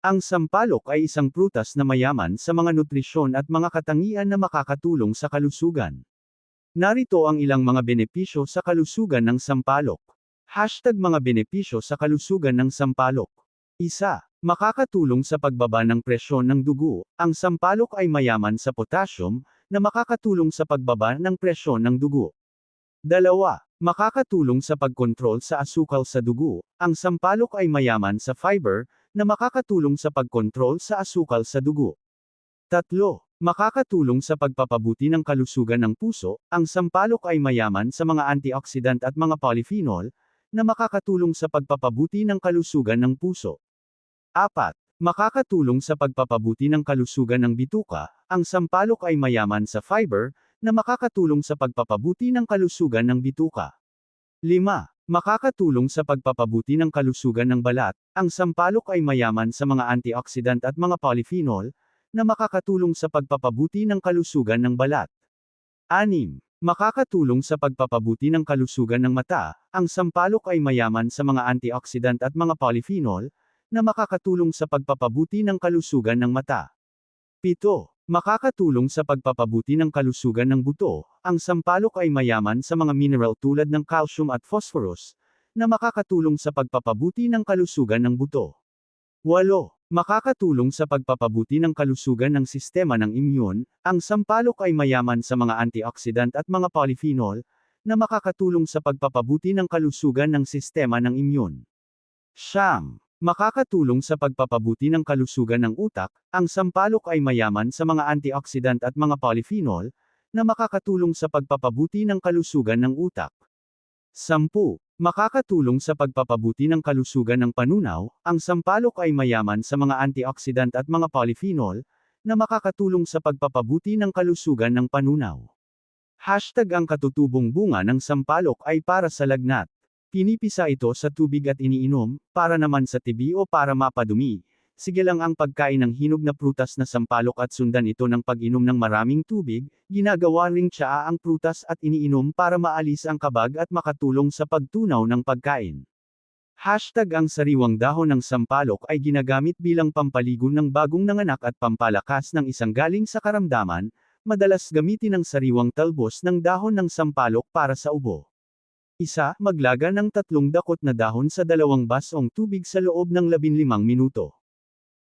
Ang sampalok ay isang prutas na mayaman sa mga nutrisyon at mga katangian na makakatulong sa kalusugan. Narito ang ilang mga benepisyo sa kalusugan ng sampalok. Mga benepisyo sa kalusugan ng sampalok. 1. Makakatulong sa pagbaba ng presyon ng dugo. Ang sampalok ay mayaman sa potassium, na makakatulong sa pagbaba ng presyon ng dugo. 2. Makakatulong sa pagkontrol sa asukal sa dugo. Ang sampalok ay mayaman sa fiber, na makakatulong sa pagkontrol sa asukal sa dugo. 3. Makakatulong sa pagpapabuti ng kalusugan ng puso. Ang sampalok ay mayaman sa mga antioxidant at mga polyphenol, na makakatulong sa pagpapabuti ng kalusugan ng puso. 4. Makakatulong sa pagpapabuti ng kalusugan ng bituka. Ang sampalok ay mayaman sa fiber, na makakatulong sa pagpapabuti ng kalusugan ng bituka. 5. Makakatulong sa pagpapabuti ng kalusugan ng balat. Ang sampalok ay mayaman sa mga antioxidant at mga polyphenol, na makakatulong sa pagpapabuti ng kalusugan ng balat. 6. Makakatulong sa pagpapabuti ng kalusugan ng mata. Ang sampalok ay mayaman sa mga antioxidant at mga polyphenol, na makakatulong sa pagpapabuti ng kalusugan ng mata. 7. Makakatulong sa pagpapabuti ng kalusugan ng buto. Ang sampalok ay mayaman sa mga mineral tulad ng calcium at phosphorus, na makakatulong sa pagpapabuti ng kalusugan ng buto. 8. Makakatulong sa pagpapabuti ng kalusugan ng sistema ng immune. Ang sampalok ay mayaman sa mga antioxidant at mga polyphenol, na makakatulong sa pagpapabuti ng kalusugan ng sistema ng immune. 9. Makakatulong sa pagpapabuti ng kalusugan ng utak. Ang sampalok ay mayaman sa mga antioxidant at mga polyphenol, na makakatulong sa pagpapabuti ng kalusugan ng utak. 10. Makakatulong sa pagpapabuti ng kalusugan ng panunaw. Ang sampalok ay mayaman sa mga antioxidant at mga polyphenol, na makakatulong sa pagpapabuti ng kalusugan ng panunaw. Ang katutubong bunga ng sampalok ay para sa lagnat. Pinipisa ito sa tubig at iniinom, para naman sa TB o para mapadumi. Sige lang ang pagkain ng hinog na prutas na sampalok at sundan ito ng pag-inom ng maraming tubig. Ginagawa ring tsaa ang prutas at iniinom para maalis ang kabag at makatulong sa pagtunaw ng pagkain. Ang sariwang dahon ng sampalok ay ginagamit bilang pampaligo ng bagong nanganak at pampalakas ng isang galing sa karamdaman. Madalas gamitin ang sariwang talbos ng dahon ng sampalok para sa ubo. Maglaga ng 3 dakot na dahon sa 2 basong tubig sa loob ng 15 minuto.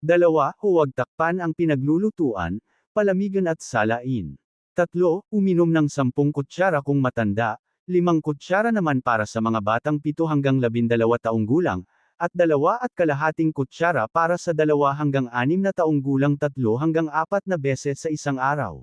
2. Huwag takpan ang pinaglulutuan, palamigan at salain. 3. Uminom ng 10 kutsara kung matanda, 5 kutsara naman para sa mga batang 7 hanggang 12 taong gulang, at 2,5 kutsara para sa 2 hanggang 6 na taong gulang 3 hanggang 4 na beses sa isang araw.